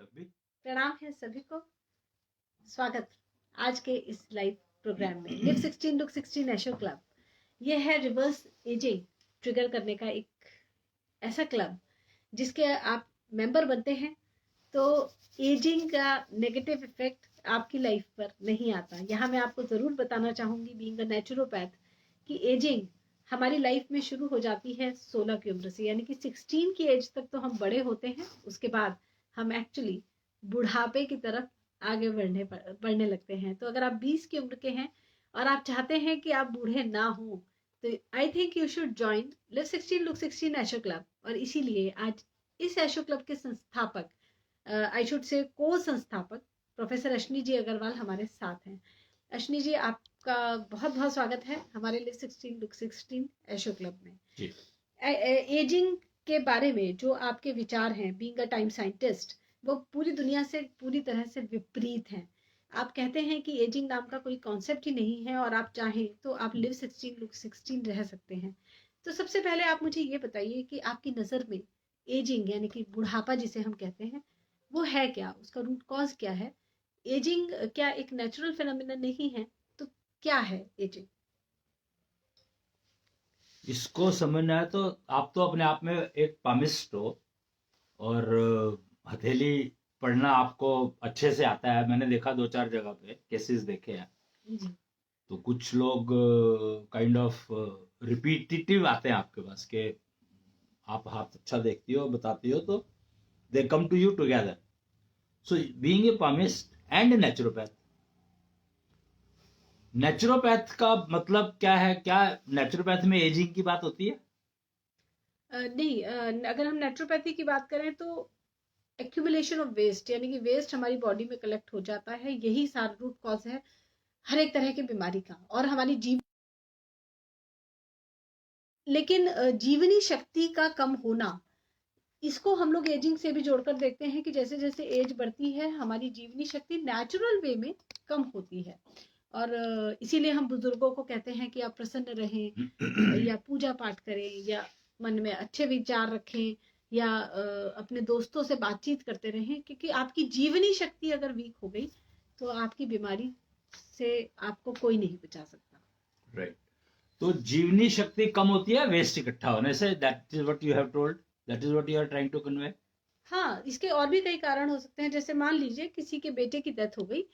प्रणाम है सभी को, स्वागत आज के इस लाइव प्रोग्राम में। लिव 16 लुक 16 एशो क्लब, ये है रिवर्स एजिंग ट्रिगर करने का एक ऐसा क्लब जिसके आप मेंबर बनते हैं तो एजिंग का नेगेटिव इफेक्ट आपकी लाइफ पर नहीं आता। यहाँ मैं आपको जरूर बताना चाहूंगी, बीइंग अ नेचुरोपैथ, कि एजिंग हमारी लाइफ में शुरू हो जाती है 16 की उम्र से, यानी कि 16 की एज तक तो हम बड़े होते हैं, उसके बाद हम एक्चुअली बुढ़ापे की तरफ आगे बढ़ने लगते हैं। तो अगर आप 20 की उम्र के हैं और आप चाहते हैं कि आप बूढ़े ना हो, तो I think you should join live 16 look 16 Asho club. और इसीलिए आज इस एशो क्लब के संस्थापक, आई शुड से को संस्थापक प्रोफेसर अश्विनी जी अग्रवाल हमारे साथ हैं। अश्विनी जी, आपका बहुत बहुत स्वागत है हमारे लिव 16 लुक 16 एशो क्लब में। एजिंग के बारे में जो आपके विचार हैं, बीइंग अ टाइम साइंटिस्ट, वो पूरी दुनिया से पूरी तरह से विपरीत हैं। आप कहते हैं कि एजिंग नाम का कोई कॉन्सेप्ट ही नहीं है और आप चाहें तो आप लिव 16 लुक 16 रह सकते हैं। तो सबसे पहले आप मुझे ये बताइए कि आपकी नज़र में एजिंग यानी कि बुढ़ापा जिसे हम कहते हैं वो है क्या, उसका रूट कॉज क्या है? एजिंग क्या एक नेचुरल फिनोमिना नहीं है? तो क्या है एजिंग? इसको समझना है तो आप तो अपने आप में एक पामिस्ट हो और हथेली पढ़ना आपको अच्छे से आता है। मैंने देखा 2-4 जगह पे केसेस देखे हैं जी। तो कुछ लोग काइंड ऑफ रिपीटिटिव आते हैं आपके पास के आप हाथ अच्छा देखती हो बताती हो, तो they come to you together. So being a palmist and naturopath, naturopath का मतलब क्या है? क्या नेचुरोपैथ में एजिंग की बात होती है? नहीं, अगर हम नेचुरोपैथी की बात करें तो एक्यूमुलेशन ऑफ वेस्ट, यानी कि वेस्ट हमारी बॉडी में कलेक्ट हो जाता है, यही सारा रूट कॉज है हर एक तरह की बीमारी का। और हमारी लेकिन जीवनी शक्ति का कम होना, इसको हम लोग एजिंग से भी जोड़कर देखते हैं कि जैसे जैसे एज बढ़ती है हमारी जीवनी शक्ति नेचुरल वे में कम होती है। और इसीलिए हम बुजुर्गों को कहते हैं कि आप प्रसन्न रहें या पूजा पाठ करें या मन में अच्छे विचार रखें या अपने दोस्तों से बातचीत करते रहें, क्योंकि आपकी जीवनी शक्ति अगर वीक हो गई तो आपकी बीमारी से आपको कोई नहीं बचा सकता। राइट। तो जीवनी शक्ति कम होती है वेस्ट इकट्ठा होने से। That is what you have told, that is what you are trying to convey. हाँ, इसके और भी कई कारण हो सकते हैं। जैसे मान लीजिए किसी के बेटे की डेथ हो गई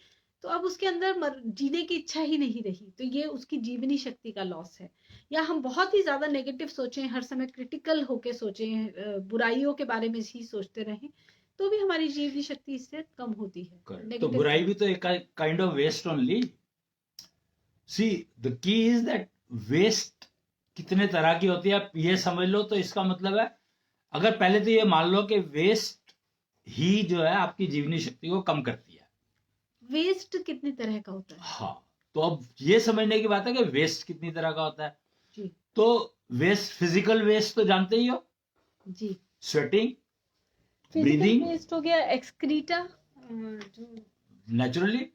तो अब उसके अंदर जीने की इच्छा ही नहीं रही, तो ये उसकी जीवनी शक्ति का लॉस है। या हम बहुत ही ज्यादा नेगेटिव सोचें, हर समय क्रिटिकल होके सोचें, बुराइयों के बारे में ही सोचते रहें, तो भी हमारी जीवनी शक्ति इससे कम होती है। तो बुराई भी तो एक kind of waste only. See the key is that waste कितने तरह की होती है आप ये समझ लो। तो इसका मतलब है, अगर पहले तो ये मान लो कि वेस्ट ही जो है आपकी जीवनी शक्ति को कम करती है। वेस्ट कितनी तरह का होता है? हाँ, तो अब ये समझने की बात है कि वेस्ट कितनी तरह का होता है। जी। तो वेस्ट, फिजिकल वेस्ट तो जानते ही हो जी। स्वेटिंग, ब्रीदिंग वेस्ट हो गया, एक्सक्रीटा, नेचुरली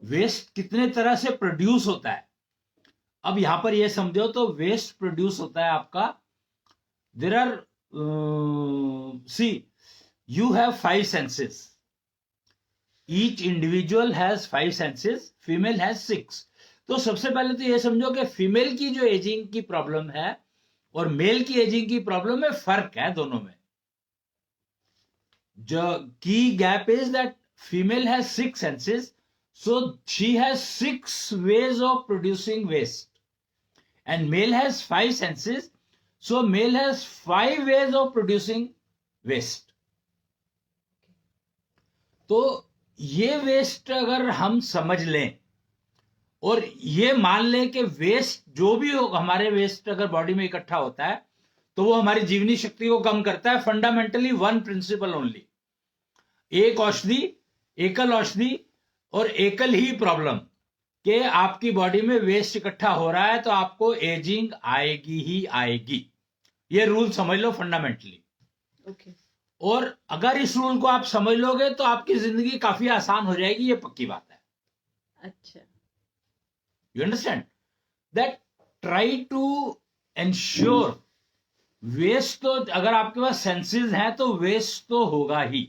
वेस्ट कितने तरह से प्रोड्यूस होता है। अब यहां पर ये समझो तो वेस्ट प्रोड्यूस होता है आपका, there are see you have 5 senses, each individual has 5 senses, female has 6। तो सबसे पहले तो ये समझो कि फीमेल की जो एजिंग की प्रॉब्लम है और मेल की एजिंग की प्रॉब्लम में फर्क है दोनों में। जो की gap is that female has 6 senses, so she has 6 ways of producing waste, and male has 5 senses, so male has 5 ways of producing waste. तो ये वेस्ट अगर हम समझ लें और ये मान लें कि वेस्ट जो भी हो, हमारे वेस्ट अगर बॉडी में इकट्ठा होता है तो वो हमारी जीवनी शक्ति को कम करता है। फंडामेंटली वन प्रिंसिपल ओनली, एक औषधि, एकल औषधि और एकल ही प्रॉब्लम कि आपकी बॉडी में वेस्ट इकट्ठा हो रहा है तो आपको एजिंग आएगी ही आएगी। ये रूल समझ लो फंडामेंटली। ओके। और अगर इस रूल को आप समझ लोगे तो आपकी जिंदगी काफी आसान हो जाएगी, ये पक्की बात है। अच्छा, you understand that? Try to ensure waste, तो अगर आपके पास सेंसेस हैं तो वेस्ट तो होगा ही।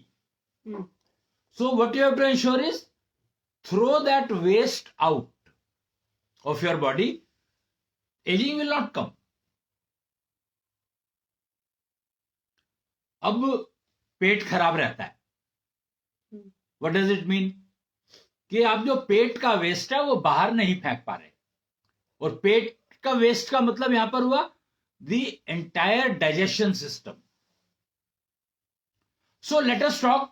So what you have to ensure is throw that waste out of your body. Aging will not come. अब पेट खराब रहता है. What does it mean? कि आप जो पेट का वेस्ट है वो बाहर नहीं फेंक पा रहे. और पेट का वेस्ट का मतलब यहां पर हुआ the entire digestion system. So let us talk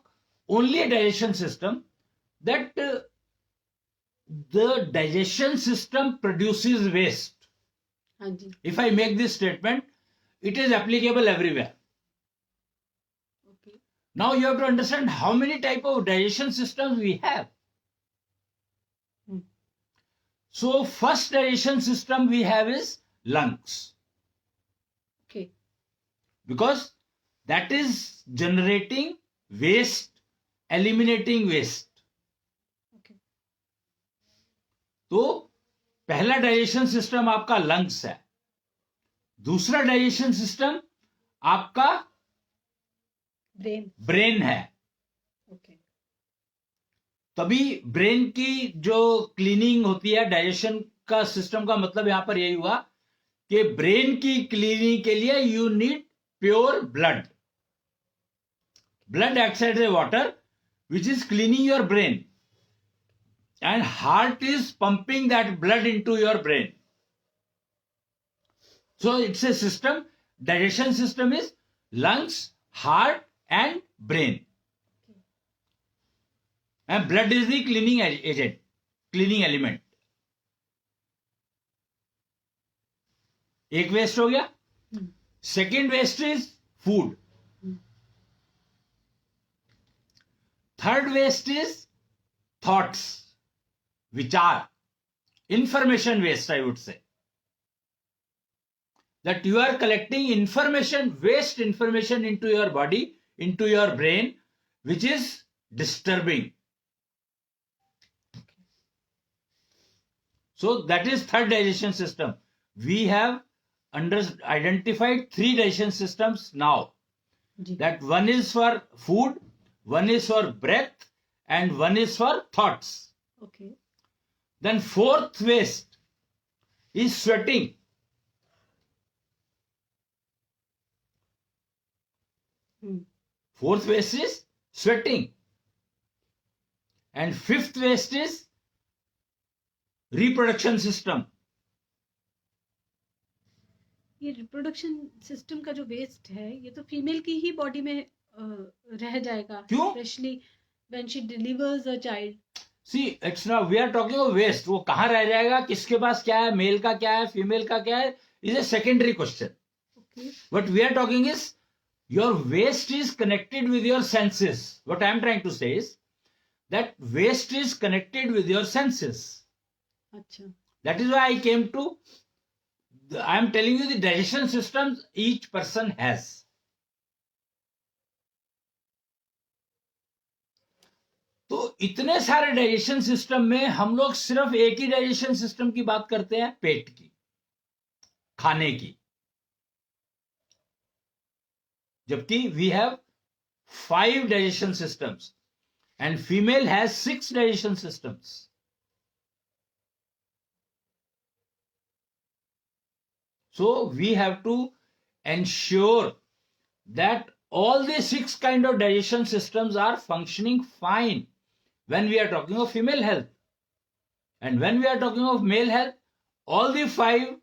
only a digestion system, that the digestion system produces waste. हाँ जी. If I make this statement, it is applicable everywhere. Okay. Now you have to understand how many type of digestion systems we have. So first digestion system we have is lungs. Okay. Because that is generating waste, eliminating waste. Okay. तो पहला digestion system आपका lungs है. दूसरा digestion system आपका brain है. Okay. तभी brain की जो क्लीनिंग होती है, डाइजेशन का सिस्टम का मतलब यहां पर यही हुआ कि ब्रेन की क्लीनिंग के लिए you need pure blood. Blood acts as a water which is cleaning your brain, and heart is pumping that blood into your brain. So it's a system. Digestion system is lungs, heart and brain. And blood is the cleaning agent, cleaning element. एक waste हो गया. Second waste is food. Third waste is thoughts, विचार, information waste, I would say. That you are collecting information, waste information into your body, into your brain, which is disturbing. So that is third digestion system. We have identified three digestion systems now. That one is for food, one is for breath, and one is for thoughts. Okay. Then fourth waste is sweating. Fourth waste is sweating. And fifth waste is reproduction system. ये reproduction system का जो waste है ये तो female की ही body में रह जाएगा. क्यों? Specially when she delivers a child. See, it's not, we are talking of waste. वो कहाँ रह जाएगा, किसके पास क्या है, मेल का क्या है, फीमेल का क्या है, is a secondary question. Okay. What we are talking is your waste is connected with your senses. What I am trying to say is that waste is connected with your senses. अच्छा. That is why I came to, I am telling you the digestion systems each person has. तो इतने सारे digestion system में हम लोग सिर्फ एक ही digestion system की बात करते हैं, पेट की, खाने की. जबकि we have 5 digestion systems and female has 6 digestion systems. So we have to ensure that all the 6 kind of digestion systems are functioning fine when we are talking of female health. And when we are talking of male health, all the 5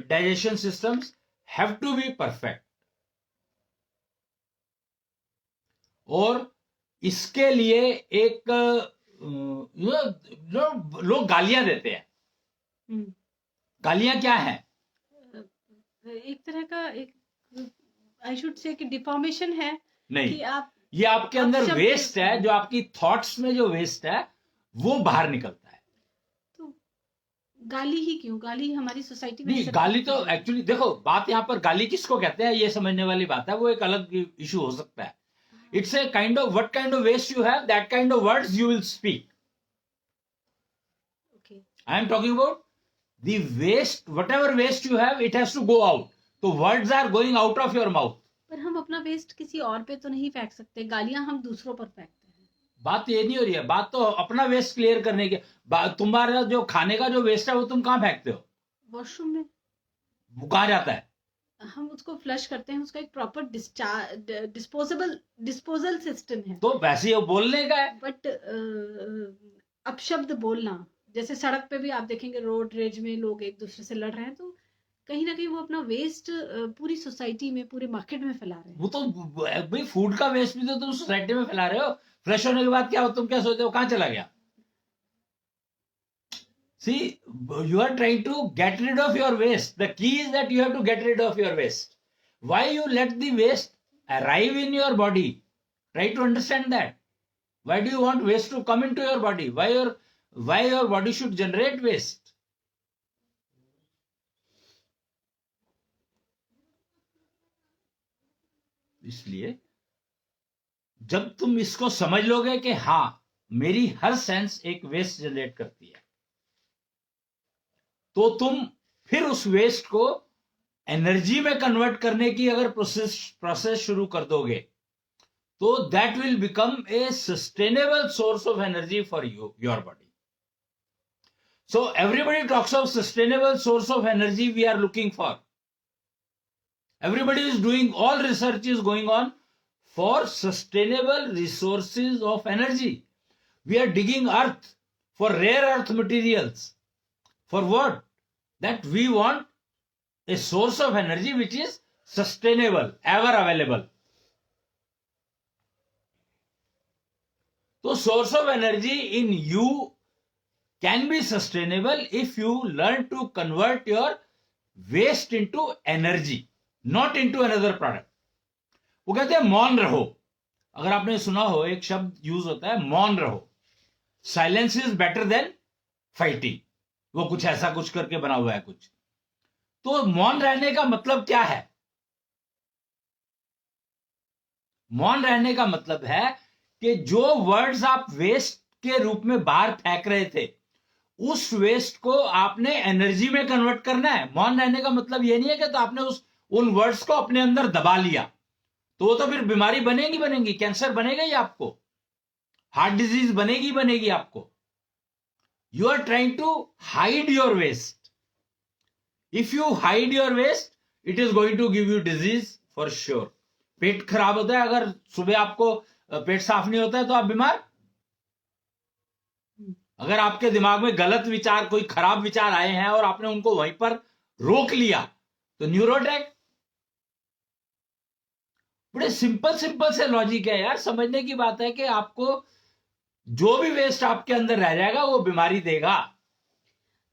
digestion systems have to be perfect. और इसके लिए एक लोग गालियां देते हैं. गालियां क्या है? एक तरह का एक आई शुड से कि डिफॉर्मेशन है. नहीं, कि आप ये आपके अंदर वेस्ट है, जो आपकी थॉट्स में जो वेस्ट है वो बाहर निकलता है. तो गाली ही क्यों? गाली हमारी सोसाइटी में नहीं, गाली तो एक्चुअली देखो, बात यहाँ पर गाली किसको कहते हैं ये समझने वाली बात है, वो एक अलग इशू हो सकता है. It's a kind of what kind of waste you have, that kind of words you will speak. Okay. I am talking about the waste, whatever waste you have, it has to go out. So words are going out of your mouth. पर हम अपना waste किसी और पे तो नहीं फेंक सकते. गालियां हम दूसरों पर फेंकते हैं. बात ये नहीं हो रही है, बात तो अपना वेस्ट क्लियर करने की। तुम्हारा जो खाने का जो वेस्ट है वो तुम कहाँ फेंकते हो? वॉशरूम में वो कहाँ जाता है? हम उसको फ्लश करते हैं, उसका एक प्रॉपर डिस्पोजल सिस्टम है। तो वैसे ही बोलने का है। बट अपशब्द बोलना, जैसे सड़क पे भी आप देखेंगे रोड रेज में लोग एक दूसरे से लड़ रहे हैं, तो कहीं ना कहीं वो अपना वेस्ट पूरी सोसाइटी में, पूरे मार्केट में फैला रहे हैं। वो तो भाई फूड का वेस्ट भी तो तुम सोसाइटी में फैला रहे हो। फ्लश होने के बाद क्या हो, तुम क्या सोचते हो कहाँ चला गया? See, you are trying to get rid of your waste. The key is that you have to get rid of your waste. Why you let the waste arrive in your body? Try to understand that. Why do you want waste to come into your body? Why your body should generate waste? इसलिए जब तुम इसको समझ लोगे कि हाँ मेरी हर sense एक वेस्ट जनरेट करती है, तो तुम फिर उस वेस्ट को एनर्जी में कन्वर्ट करने की अगर प्रोसेस शुरू कर दोगे, तो that will become a sustainable source of energy for you, your body. So everybody talks of sustainable source of energy we are looking for. Everybody is doing, all research is going on for sustainable resources of energy. We are digging earth for rare earth materials. For what? That we want a source of energy which is sustainable, ever available. So source of energy in you can be sustainable if you learn to convert your waste into energy, not into another product. वो कहते हैं मौन रहो. अगर आपने सुना हो एक शब्द यूज होता है मौन रहो. Silence is better than fighting. वो कुछ ऐसा कुछ करके बना हुआ है कुछ. तो मौन रहने का मतलब क्या है? मौन रहने का मतलब है कि जो वर्ड्स आप वेस्ट के रूप में बाहर फेंक रहे थे, उस वेस्ट को आपने एनर्जी में कन्वर्ट करना है. मौन रहने का मतलब यह नहीं है कि तो आपने उन वर्ड्स को अपने अंदर दबा लिया, तो वो तो फिर बीमारी बनेगी, कैंसर बनेगा ही आपको, हार्ट डिजीज बनेगी आपको. You are trying to hide your waste. If you hide your waste, it is going to give you disease for sure. पेट खराब होता है, अगर सुबह आपको पेट साफ नहीं होता है तो आप बीमार. अगर आपके दिमाग में गलत विचार, कोई खराब विचार आए हैं और आपने उनको वहीं पर रोक लिया, तो न्यूरोट्रैक. बड़े सिंपल से लॉजिक है यार. समझने की बात है कि आपको जो भी वेस्ट आपके अंदर रह जाएगा वो बीमारी देगा.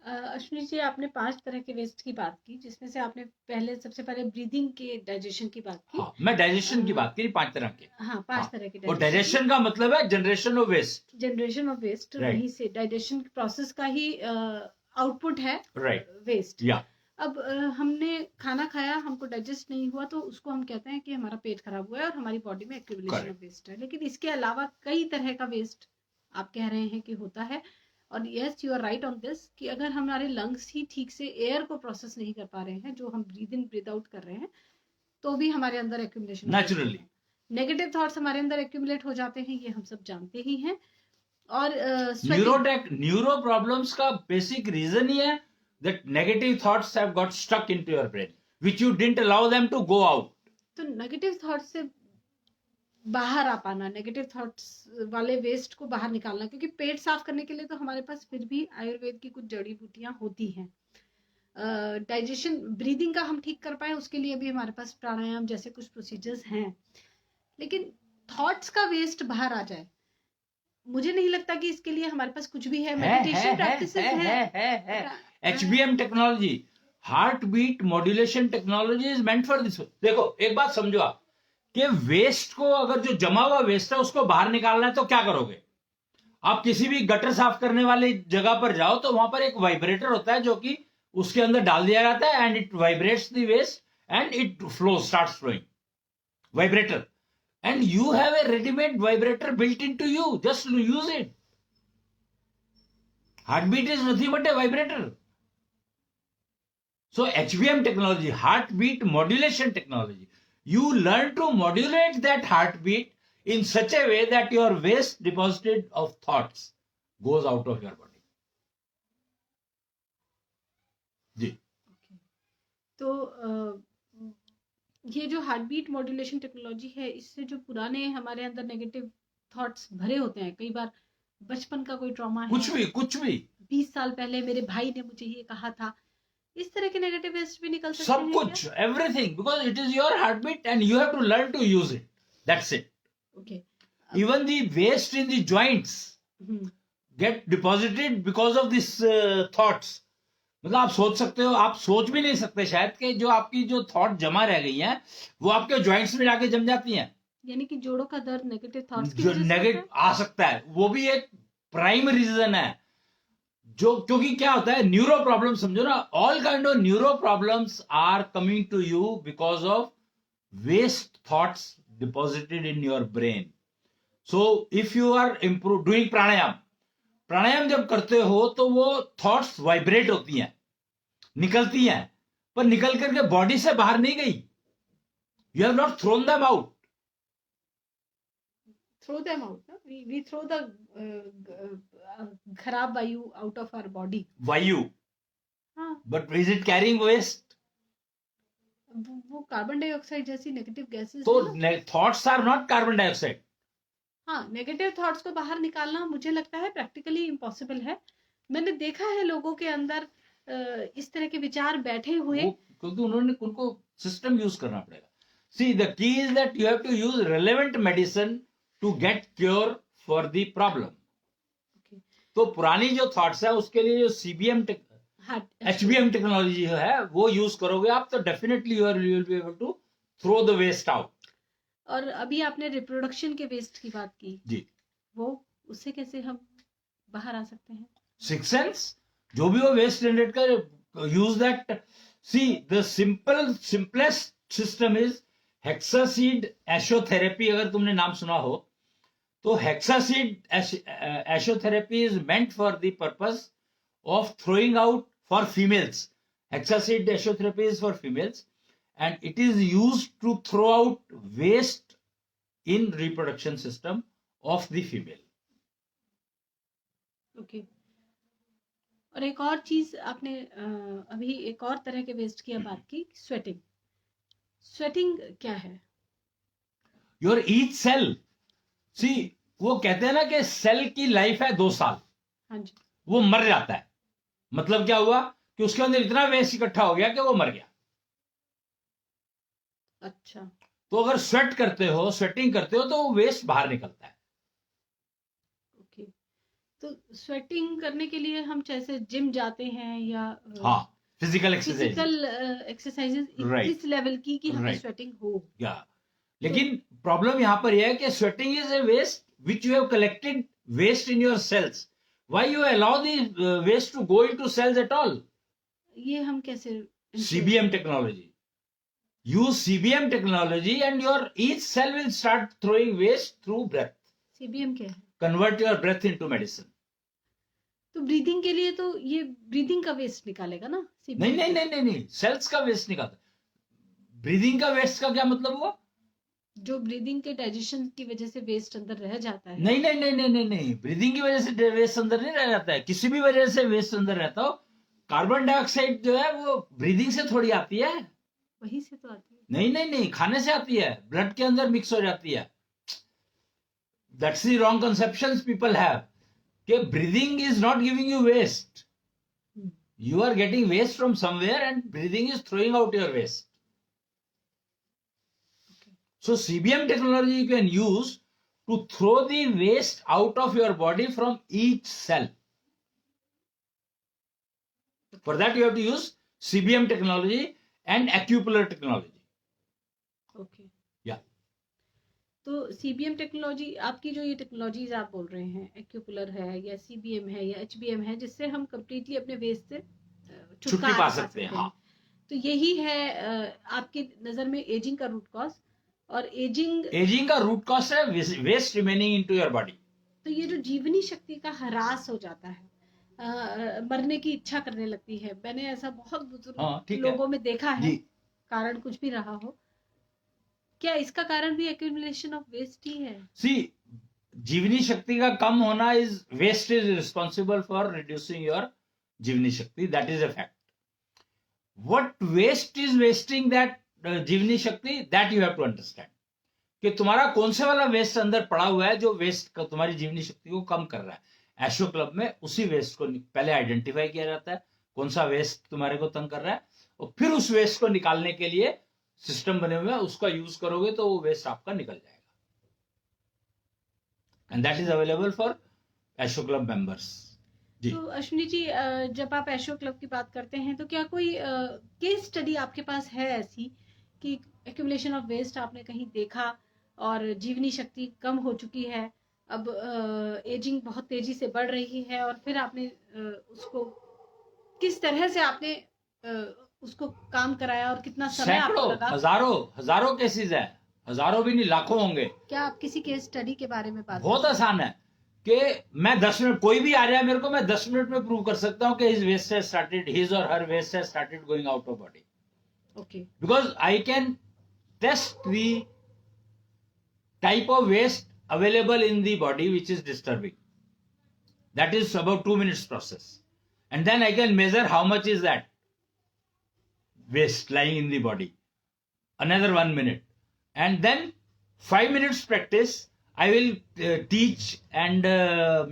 अश्विनी जी, आपने 5 तरह के वेस्ट की बात की, जिसमें से आपने सबसे पहले ब्रीदिंग के डाइजेशन की बात की. हाँ, मैं डाइजेशन की बात की 5 तरह के. हाँ, 5 तरह के. और डाइजेशन का मतलब है generation of waste. Generation of waste, वहीं से डाइजेशन प्रोसेस का ही आउटपुट है, राइट, वेस्ट. या अब हमने खाना खाया, हमको डाइजेस्ट नहीं हुआ, तो उसको हम कहते हैं कि हमारा पेट खराब हुआ है और हमारी बॉडी में एक्यूमुलेशन ऑफ वेस्ट है. लेकिन इसके अलावा कई तरह का वेस्ट आप कह रहे हैं कि होता है. और yes, you are right on this, कि अगर हमारे लंग्स ही ठीक से एयर को प्रोसेस नहीं कर पा रहे हैं, जो हम ब्रीद इन ब्रीद आउट कर रहे हैं, तो भी हमारे अंदर एक्यूमुलेशन, नेचुरली नेगेटिव थॉट्स हमारे अंदर एक्यूमुलेट हो जाते हैं. ये हम सब जानते ही हैं. और न्यूरो प्रॉब्लम्स का बेसिक रीजन ही है that negative thoughts have got stuck into your brain which you didn't allow them to go out. तो नेगेटिव थॉट्स से बाहर आ पाना, नेगेटिव थॉट्स वाले वेस्ट को बाहर निकालना, क्योंकि पेट साफ करने के लिए तो हमारे पास फिर भी आयुर्वेद की कुछ जड़ी बूटियां होती हैं. डाइजेशन, ब्रीदिंग का हम ठीक कर पाए, उसके लिए भी हमारे पास प्राणायाम जैसे कुछ प्रोसीजर्स हैं. लेकिन थॉट्स का वेस्ट बाहर आ जाए, मुझे नहीं लगता कि इसके लिए हमारे पास कुछ भी है. मेडिटेशन प्रैक्टिसेस है. HBM technology, heart beat modulation technology is meant for this. देखो एक बात समझो आप, कि वेस्ट को, अगर जो जमा हुआ वेस्ट है उसको बाहर निकालना है तो क्या करोगे? आप किसी भी गटर साफ करने वाली जगह पर जाओ तो वहां पर एक वाइब्रेटर होता है जो कि उसके अंदर डाल दिया जाता है, and it vibrates the waste and it flow starts flowing. Vibrator. And you have a ready-made vibrator built into you. Just use it. Heartbeat is nothing but a vibrator. So HBM technology, heartbeat modulation technology. You learn to modulate that heartbeat in such a way that your waste deposited of thoughts goes out of your body. जी. तो ये जो heart beat modulation technology है, इससे जो पुराने हमारे अंदर negative thoughts भरे होते हैं, कई बार बचपन का कोई ट्रॉमा है, कुछ भी 20 साल पहले मेरे भाई ने मुझे ये कहा था, इस तरह के नेगेटिव वेस्ट भी निकल सकते सब हैं कुछ, everything, because it is your heartbeat and you have to learn to use it. That's it. Okay. Even the waste in the joints get deposited because of these thoughts. मतलब आप सोच सकते हो, आप सोच भी नहीं सकते शायद कि जो आपकी जो थॉट जमा रह गई हैं वो आपके जॉइंट्स में जाके जम जाती हैं. यानी कि जोड़ों का दर्द नेगेटिव थॉट्स की जो वजह से नेगेटिव आ सकता है, वो भी एक प्राइम रीजन है. जो क्योंकि क्या होता है, न्यूरो प्रॉब्लम समझो ना, all kind of neuro problems are coming to you because of waste thoughts deposited in your brain. So if you are improve doing pranayama जब करते हो तो वो थॉट्स वाइब्रेट होती हैं, निकलती हैं, पर निकल करके बॉडी से बाहर नहीं गई. You have not thrown them out. throw them out, no? We throw the खराब वायु out of our body. वायु. हाँ. But is it carrying waste? वो कार्बन डाइऑक्साइड जैसी नेगेटिव गैसेस. तो thoughts are not carbon dioxide. हाँ, negative thoughts को बाहर निकालना मुझे लगता है प्रैक्टिकली इम्पॉसिबल है. मैंने देखा है लोगों के अंदर इस तरह के विचार बैठे हुए, क्योंकि उनको सिस्टम यूज करना पड़ेगा. See the key is that you have to use relevant medicine to get cure for the problem. तो पुरानी जो थॉट्स है उसके लिए जो सीबीएम एचबीएम टेक्नोलॉजी जो है वो यूज करोगे आप, तो definitely you will be able to throw the waste out. और अभी आपने रिप्रोडक्शन के वेस्ट की बात की जी, वो उससे कैसे हम बाहर आ सकते हैं? सिक्स सेंस, जो भी वो वेस्ट जनरेट कर, use that. See the simplest system is hexaseed ashotherapy. अगर तुमने नाम सुना हो तो hexaseed ashotherapy is meant for the purpose of throwing out for females. Hexaseed ashotherapy is for females and it is used to throw out waste in reproduction system of the female. Okay. और एक और चीज आपने अभी एक और तरह के वेस्ट की बात की, स्वेटिंग. स्वेटिंग क्या है? Your each cell, see, वो कहते हैं ना कि सेल की लाइफ है 2 साल. हाँ जी. वो मर जाता है. मतलब क्या हुआ कि उसके अंदर इतना वेस्ट इकट्ठा हो गया कि वो मर गया. अच्छा. तो अगर स्वेटिंग करते हो तो वो वेस्ट बाहर निकलता है. ओके. तो स्वेटिंग करने के लिए हम जैसे जिम जाते हैं या हाँ, फिजिकल एक्सरसाइजेस इस लेवल की कि हमें स्वेटिंग हो. या लेकिन प्रॉब्लम यहां पर यह है कि sweating is a waste which you have collected waste in your cells. Why you allow the waste to go into cells at all? ये हम कैसे? CBM technology. Use CBM technology and your each cell will start throwing waste through breath. CBM क्या है? Convert your breath into medicine. तो breathing के लिए तो ये ब्रीदिंग का वेस्ट निकालेगा ना? नहीं, सेल्स का वेस्ट निकालता. ब्रीदिंग का वेस्ट का क्या मतलब हुआ? जो ब्रीदिंग के डाइजेशन की वजह से वेस्ट अंदर रह जाता है. नहीं, ब्रीदिंग की वजह से वेस्ट अंदर नहीं रह जाता है. किसी भी वजह से वेस्ट अंदर रहता हो, कार्बन डाइऑक्साइड जो है वो ब्रीदिंग से थोड़ी आती है. वही से तो आती है. नहीं, खाने से आती है, ब्लड के अंदर मिक्स हो जाती है. That's the wrong conceptions people have कि breathing is not giving you waste. You are getting waste from somewhere and breathing is throwing out your waste. So CBM technology you can use to throw the waste out of your body from each cell. For that you have to use CBM technology and acupuncture technology. Okay. Yeah. तो CBM technology, आपकी जो ये technologies आप बोल रहे हैं, एक्यूपुलर है या CBM है या HBM है, जिससे हम कंप्लीटली अपने वेस्ट से छुट्टी पा सकते हैं. हाँ. तो यही है आपकी नजर में एजिंग का रूट कॉज. और एजिंग का रूट कॉज है waste remaining into your body. तो ये जो जीवनी शक्ति का ह्रास हो जाता है, मरने की इच्छा करने लगती है. मैंने ऐसा बहुत बुजुर्ग लोगों में देखा है, कारण कुछ भी रहा हो. क्या इसका कारण भी एक्यूमुलेशन ऑफ वेस्ट ही है? सी, जीवनी शक्ति का कम होना is waste is responsible for reducing your जीवनी शक्ति, that is a fact. What waste is wasting that जीवनी शक्ति, that you have to understand कि तुम्हारा कौन से वाला वेस्ट अंदर पड़ा हुआ है जो वेस्ट तुम्हारी जीवनी शक्ति को कम कर रहा है. एशो क्लब में उसी वेस्ट को पहले आइडेंटिफाई किया जाता है, कौन सा वेस्ट तुम्हारे को तंग कर रहा है, और फिर उस वेस्ट को निकालने के लिए सिस्टम बने हुए हैं, उसका यूज करोगे तो वो वेस्ट आपका निकल जाएगा. And that is available for Asho club members. जी. तो अश्विनी जी, जब आप एशो क्लब की बात करते हैं तो क्या कोई केस स्टडी आपके पास है ऐसी कि एक्यूमुलेशन ऑफ वेस्ट आपने कहीं देखा और जीवनी शक्ति कम हो चुकी है, अब एजिंग बहुत तेजी से बढ़ रही है, और फिर आपने उसको किस तरह से आपने उसको काम कराया और कितना समय आपको सैकड़ों, लगा? हजारों केसेस है, हजारों भी नहीं, लाखों होंगे. क्या आप किसी केस स्टडी के बारे में बात बहुत आसान है कि मैं 10 मिनट, कोई भी आ रहा है मेरे को, मैं 10 मिनट में प्रूव कर सकता हूं कि his waste has started, his और her waste has started going out of body. Okay. Because I can test the type of waste available in the body which is disturbing. That is about 2 minutes process. And then I can measure how much is that waste lying in the body. Another 1 minute. And then 5 minutes practice, I will teach and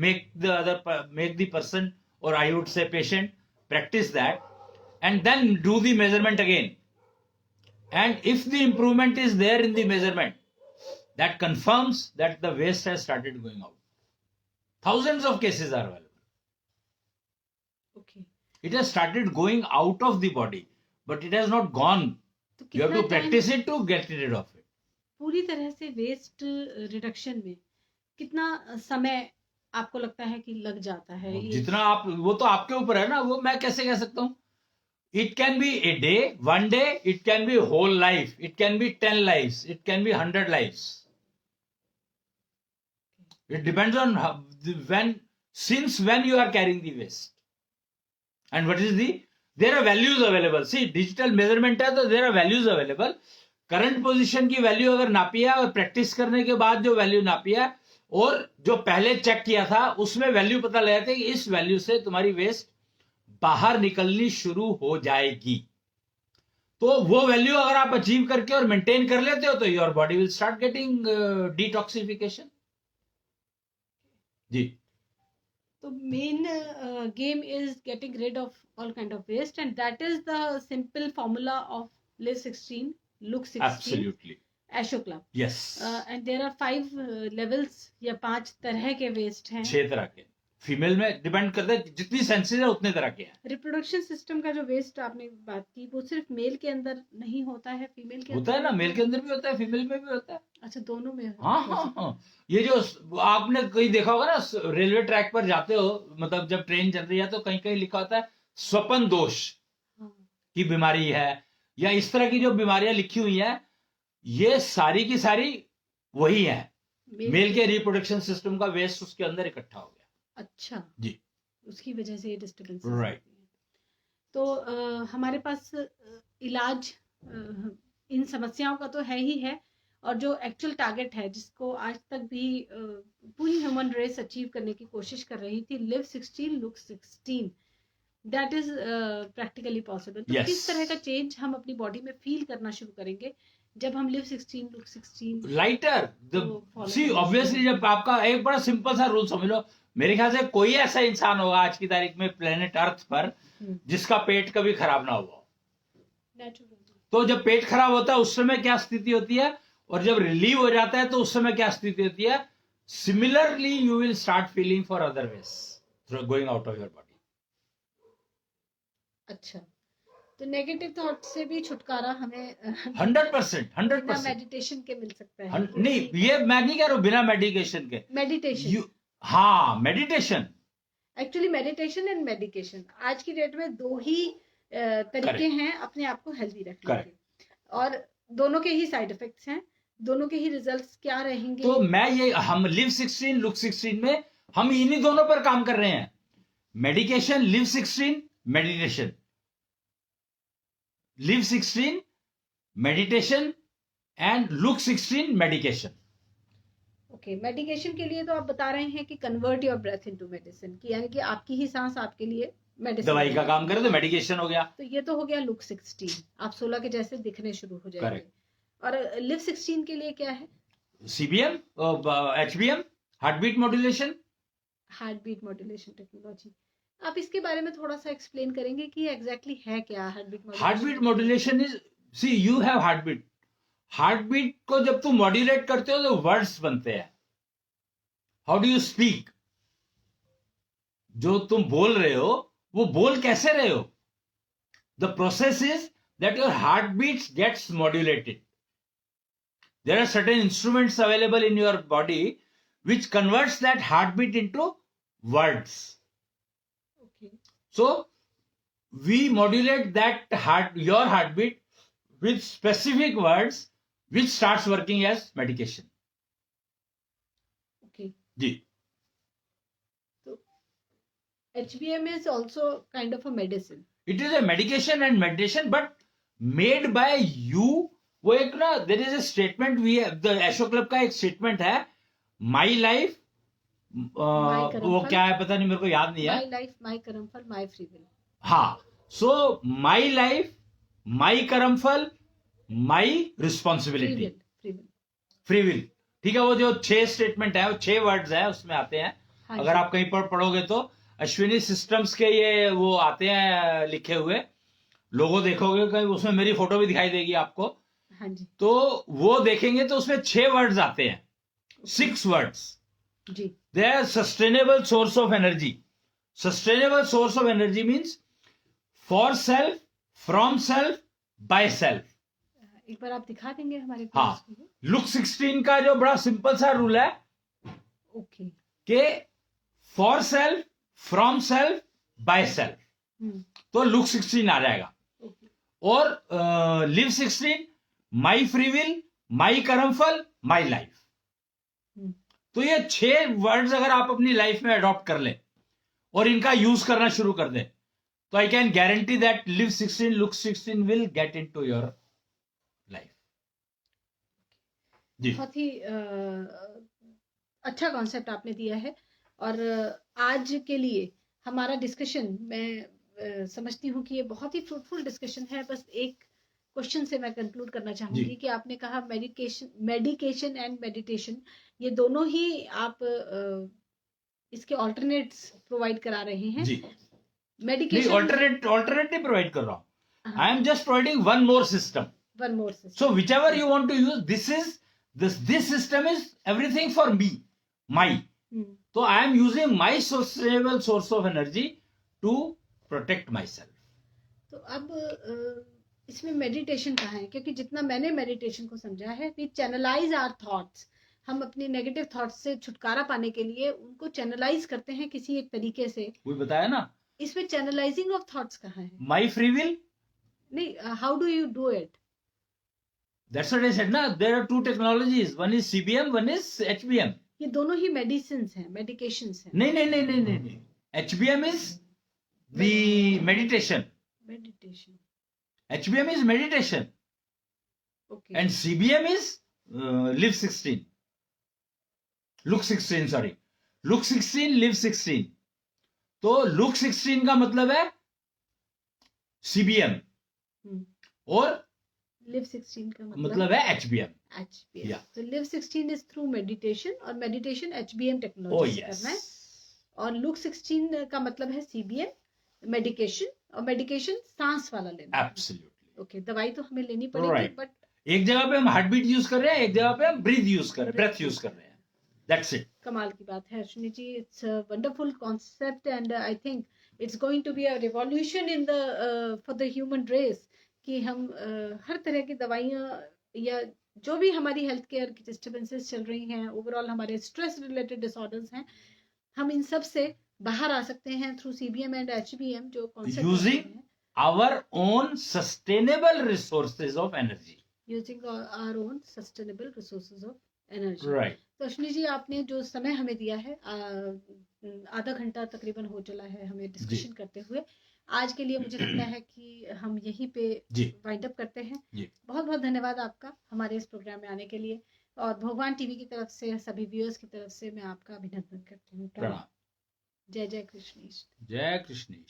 make the person, or I would say patient, practice that, and then do the measurement again. And if the improvement is there in the measurement, that confirms that the waste has started going out. Thousands of cases are available. Okay. It has started going out of the body, but it has not gone. तो You have कितना to practice it to get rid of it. पूरी तरह से waste reduction में कितना समय आपको लगता है कि लग जाता है? जितना आप, वो तो आपके ऊपर है ना, वो मैं कैसे कह सकता हूँ. It can be a day, 1 day, it can be whole life, it can be 10 lives, it can be 100 lives. It depends on since when you are carrying the waste. And what is there are values available. See, digital measurement है तो there are values available. Current position की value अगर नापी है और practice करने के बाद जो वैल्यू नापी है और जो पहले चेक किया था उसमें वैल्यू पता लगा था कि इस वैल्यू से तुम्हारी वेस्ट बाहर निकलनी शुरू हो जाएगी. तो वो वैल्यू अगर आप अचीव करके और मेंटेन कर लेते हो तो your body will start getting detoxification. जी. तो main game is getting rid of all kind of waste, and that is the simple formula of live 16 look 16 absolutely Asho club. Yes. And there are 5 levels या 5 तरह के waste हैं. 6 तरह के. Female में depend करता है, जितनी सेंसेस है उतने तरह के हैं. रिप्रोडक्शन सिस्टम का जो वेस्ट आपने बात की वो सिर्फ मेल के अंदर नहीं होता है, फीमेल के होता है ना, मेल के अंदर भी होता है, फीमेल में भी होता है. अच्छा, दोनों में? हाँ. ये जो आपने कहीं देखा होगा ना, रेलवे ट्रैक पर जाते हो, मतलब जब ट्रेन चल रही है तो कहीं कहीं लिखा होता है स्वपन दोष की बीमारी है, या इस तरह की जो बीमारियां लिखी हुई हैं, ये सारी की सारी वही है. मेल के रिप्रोडक्शन सिस्टम का वेस्ट उसके अंदर इकट्ठा हो गया. अच्छा जी. उसकी वजह से ये डिस्टर्बेंस. राइट. तो हमारे पास इलाज इन समस्याओं का तो है ही है, और जो एक्चुअल टारगेट है जिसको आज तक भी पूरी ह्यूमन रेस अचीव करने की कोशिश कर रही थी, live 16 look 16, that is practically possible. तो किस तरह का चेंज हम अपनी बॉडी में फील करना शुरू करेंगे जब हम लिव 16 लुक 16 लाइटर? सी ऑब्वियसली, जब आपका एक बड़ा सिंपल सा रूल समझ लो, मेरे ख्याल से कोई ऐसा इंसान होगा आज की तारीख में प्लेनेट अर्थ पर जिसका पेट कभी खराब ना हुआ. तो जब पेट खराब होता है उस समय क्या स्थिति होती है, और जब रिलीव हो जाता है तो उस समय क्या स्थिति होती है. Similarly you will start feeling for other waste going out of your body. अच्छा, तो नेगेटिव थॉट से भी छुटकारा हमें 100% मेडिटेशन के मिल सकता है? नहीं, ये मैं नहीं कह रहा हूँ बिना मेडिकेशन के. मेडिटेशन, हाँ, meditation. Actually meditation and medication आज की डेट में दो ही तरीके हैं अपने आप को हेल्दी रखने के, और दोनों के ही साइड इफेक्ट्स हैं, दोनों के ही रिजल्ट्स क्या रहेंगे. तो मैं ये, हम लिव 16 लुक 16 में हम इन्हीं दोनों पर काम कर रहे हैं. Medication, live 16, meditation. Live 16, meditation, and look 16 medication. Okay, medication के लिए तो आप बता रहे हैं कि convert your breath into medicine, कि यानी कि आपकी ही सांस आपके लिए मेडिसिन दवाई का काम करे तो मेडिकेशन हो गया. तो ये तो हो गया लुक 16, आप 16 के जैसे दिखने शुरू हो जाएंगे. Correct. और लिव 16 के लिए क्या है? CBM, HBM, heart beat modulation. Heart beat modulation technology, आप इसके बारे में थोड़ा सा एक्सप्लेन करेंगे कि एग्जैक्टली है क्या heart beat modulation? Heart beat modulation is, see you have heart beat. Heart beat को जब तुम मॉड्यूलेट करते हो तो वर्ड्स बनते हैं. How do you speak? जो तुम बोल रहे हो वो बोल कैसे रहे हो? The process is that your heart beats gets modulated. There are certain instruments available in your body which converts that heartbeat into words. Okay. So we modulate that your heartbeat with specific words which starts working as medication. Okay. जी. So HBM is also kind of a medicine. It is a medication and meditation but made by you. वो एक ना, there is a statement, we the Asho club का एक statement है, my life, वो क्या है पता नहीं, मेरे को याद नहीं है. माई लाइफ माई कर्मफल माई फ्री विल. हाँ, सो माई लाइफ माई कर्मफल माई रिस्पॉन्सिबिलिटी फ्री विल. ठीक है, वो जो 6 स्टेटमेंट है, वो 6 वर्ड्स है उसमें आते हैं. हाँ, अगर आप कहीं पर पढ़ोगे तो अश्विनी सिस्टम्स के ये वो आते हैं लिखे हुए, लोगो देखोगे कहीं उसमें मेरी फोटो भी दिखाई देगी आपको. हाँ जी. तो वो देखेंगे तो उसमें 6 वर्ड्स आते हैं, 6 वर्ड्स जी. They are sustainable source of energy. Sustainable source of energy means for self, from self, by self. एक बार आप दिखा देंगे हमारे हाँ, लुक 16 का जो बड़ा सिंपल सा रूल है, ओके, के for self, from self, by self, तो लुक 16 आ जाएगा. और लिव 16, माई फ्री विल, माई कर्मफल, माई लाइफ. तो ये 6 वर्ड्स अगर आप अपनी लाइफ में अडॉप्ट कर ले और इनका यूज करना शुरू कर दे, तो I can guarantee that live 16, look 16 will get into your life. बहुत ही अच्छा कॉन्सेप्ट आपने दिया है. और आज के लिए हमारा डिस्कशन, मैं समझती हूँ कि ये बहुत ही फ्रूटफुल डिस्कशन है. बस एक क्वेश्चन से मैं कंक्लूड करना चाहूंगी कि आपने कहा मेडिकेशन एंड मेडिटेशन, ये दोनों ही आप इसके ऑल्टरनेट्स प्रोवाइड करा रहे हैं. मेडिकेशन ऑल्टरनेट नहीं प्रोवाइड कर रहा हूँ, I am just providing one more system. So whichever you want to use, this system is everything for me, my. So I am using my sustainable source of energy to protect myself. तो अब इसमें meditation कहाँ है? क्योंकि जितना मैंने meditation को समझा है, we channelize our thoughts. हम अपने नेगेटिव थॉट्स से छुटकारा पाने के लिए उनको चैनलाइज करते हैं किसी एक तरीके से. वो बताया ना, इसमें चैनलाइजिंग ऑफ थॉट्स कहाँ है? माई फ्री विल नहीं, how do you do it? That's what I said ना, there are 2 technologies, one is CBM, one is HBM. ये दोनों ही मेडिसिन्स हैं, मेडिकेशंस हैं. नहीं. HBM is the meditation. HBM is meditation. Okay. And CBM is live 16. Look 16, sorry. Look 16, live 16. तो look 16 का मतलब है CBM. और लिव 16 का मतलब है HBM. Yeah. So live 16 is through meditation, और meditation HBM टेक्नोलॉजी से करना है. और लुक 16 का मतलब है CBM, मेडिकेशन, और मेडिकेशन सांस वाला लेना. Absolutely. ओके, दवाई तो हमें लेनी पड़ेगी, बट एक जगह पे हम हार्ट बीट यूज कर रहे हैं, एक जगह पे हम ब्रीथ यूज कर रहे हैं, ब्रेथ यूज कर रहे हैं. That's it. कमाल की बात है Ashwini ji. It's a wonderful concept and I think it's going to be a revolution in the for the human race, कि हम हर तरह की दवाइयाँ या जो भी हमारी हेल्थ केयर की डिस्टर्बेंसेस चल रही हैं, ओवरऑल हमारे स्ट्रेस रिलेटेड डिसऑर्डर्स हैं, हम इन सब से बाहर आ सकते हैं थ्रू CBM एंड HBM जो concept using our own sustainable resources of energy. Using our own sustainable resources of energy. Right. तो अश्विनी जी, आपने जो समय हमें दिया है, आधा घंटा तकरीबन हो चला है हमें डिस्कशन करते हुए, आज के लिए मुझे लगता है कि हम यहीं पे जी वाइंड अप करते हैं। जी बहुत बहुत धन्यवाद आपका हमारे इस प्रोग्राम में आने के लिए, और भगवान टीवी की तरफ से सभी व्यूअर्स की तरफ से मैं आपका अभिनंदन करती हूँ। प्रणाम। जय जय कृष्ण। जय कृष्ण।